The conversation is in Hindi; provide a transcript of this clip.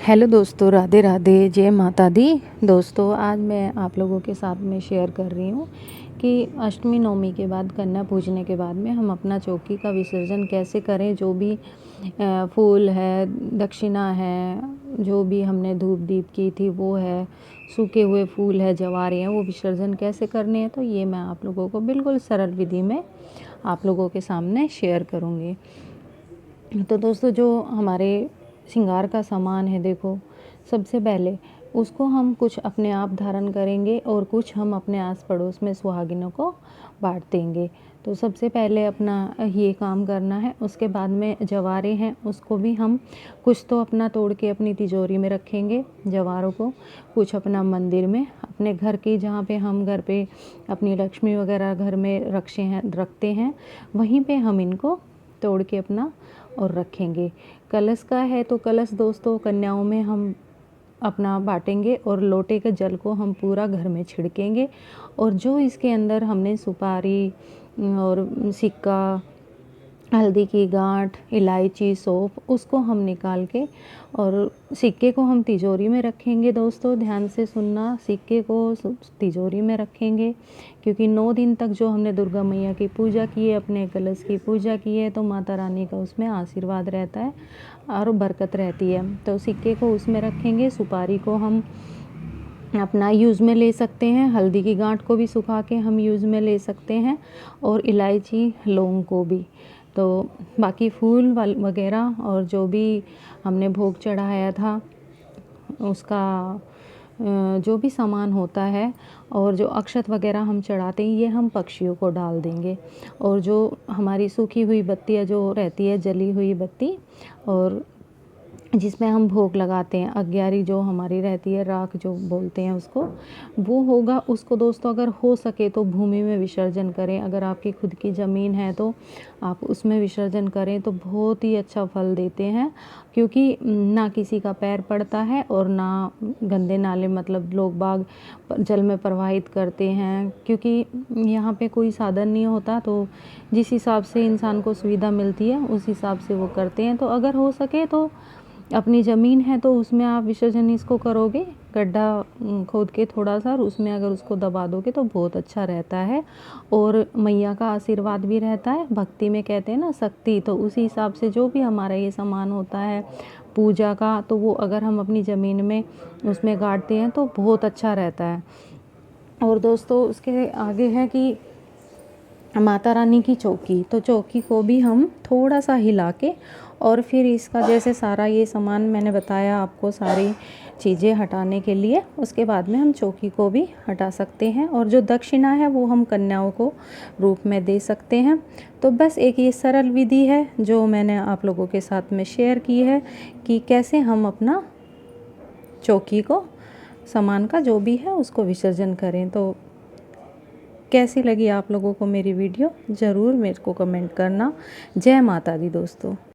हेलो दोस्तों, राधे राधे, जय माता दी। दोस्तों, आज मैं आप लोगों के साथ में शेयर कर रही हूँ कि अष्टमी नवमी के बाद कन्या पूजने के बाद में हम अपना चौकी का विसर्जन कैसे करें। जो भी फूल है, दक्षिणा है, जो भी हमने धूप दीप की थी वो है, सूखे हुए फूल है, जवारे हैं, वो विसर्जन कैसे करने हैं, तो ये मैं आप लोगों को बिल्कुल सरल विधि में आप लोगों के सामने शेयर करूँगी। तो दोस्तों, जो हमारे श्रृंगार का सामान है, देखो, सबसे पहले उसको हम कुछ अपने आप धारण करेंगे और कुछ हम अपने आस पड़ोस में सुहागिनों को बांट देंगे। तो सबसे पहले अपना ये काम करना है। उसके बाद में जवारे हैं, उसको भी हम कुछ तो अपना तोड़ के अपनी तिजोरी में रखेंगे जवारों को, कुछ अपना मंदिर में, अपने घर की, जहाँ पे हम घर पे अपनी लक्ष्मी वगैरह घर में रखते हैं, वहीं पे हम इनको तोड़ के अपना और रखेंगे। कलश का है तो कलश दोस्तों कन्याओं में हम अपना बांटेंगे और लोटे के जल को हम पूरा घर में छिड़केंगे। और जो इसके अंदर हमने सुपारी और सिक्का, हल्दी की गांठ, इलायची, सौंफ, उसको हम निकाल के और सिक्के को हम तिजोरी में रखेंगे। दोस्तों, ध्यान से सुनना, सिक्के को तिजोरी में रखेंगे क्योंकि 9 दिन तक जो हमने दुर्गा मैया की पूजा की है, अपने कलश की पूजा की है, तो माता रानी का उसमें आशीर्वाद रहता है और बरकत रहती है। तो सिक्के को उसमें रखेंगे। सुपारी को हम अपना यूज़ में ले सकते हैं, हल्दी की गांठ को भी सुखा के हम यूज़ में ले सकते हैं, और इलायची, लौंग को भी। तो बाकी फूल वगैरह और जो भी हमने भोग चढ़ाया था उसका जो भी सामान होता है और जो अक्षत वगैरह हम चढ़ाते हैं, ये हम पक्षियों को डाल देंगे। और जो हमारी सूखी हुई बत्तियाँ जो रहती है, जली हुई बत्ती, और जिसमें हम भोग लगाते हैं, अग्यारी जो हमारी रहती है, राख जो बोलते हैं उसको, वो होगा। उसको दोस्तों अगर हो सके तो भूमि में विसर्जन करें। अगर आपकी खुद की ज़मीन है तो आप उसमें विसर्जन करें तो बहुत ही अच्छा फल देते हैं, क्योंकि ना किसी का पैर पड़ता है और ना गंदे नाले, मतलब लोग बाग जल में प्रवाहित करते हैं, क्योंकि यहाँ पे कोई साधन नहीं होता। तो जिस हिसाब से इंसान को सुविधा मिलती है उस हिसाब से वो करते हैं। तो अगर हो सके तो अपनी ज़मीन है तो उसमें आप विसर्जन इसको करोगे, गड्ढा खोद के थोड़ा सा, और उसमें अगर उसको दबा दोगे तो बहुत अच्छा रहता है और मैया का आशीर्वाद भी रहता है। भक्ति में कहते हैं ना शक्ति, तो उसी हिसाब से जो भी हमारा ये सामान होता है पूजा का, तो वो अगर हम अपनी ज़मीन में उसमें गाड़ते हैं तो बहुत अच्छा रहता है। और दोस्तों, उसके आगे है कि माता रानी की चौकी, तो चौकी को भी हम थोड़ा सा हिला के, और फिर इसका जैसे सारा ये सामान मैंने बताया आपको, सारी चीज़ें हटाने के लिए, उसके बाद में हम चौकी को भी हटा सकते हैं। और जो दक्षिणा है वो हम कन्याओं को रूप में दे सकते हैं। तो बस एक ये सरल विधि है जो मैंने आप लोगों के साथ में शेयर की है कि कैसे हम अपना चौकी को, सामान का जो भी है, उसको विसर्जन करें। तो कैसी लगी आप लोगों को मेरी वीडियो, ज़रूर मेरे को कमेंट करना। जय माता दी दोस्तों।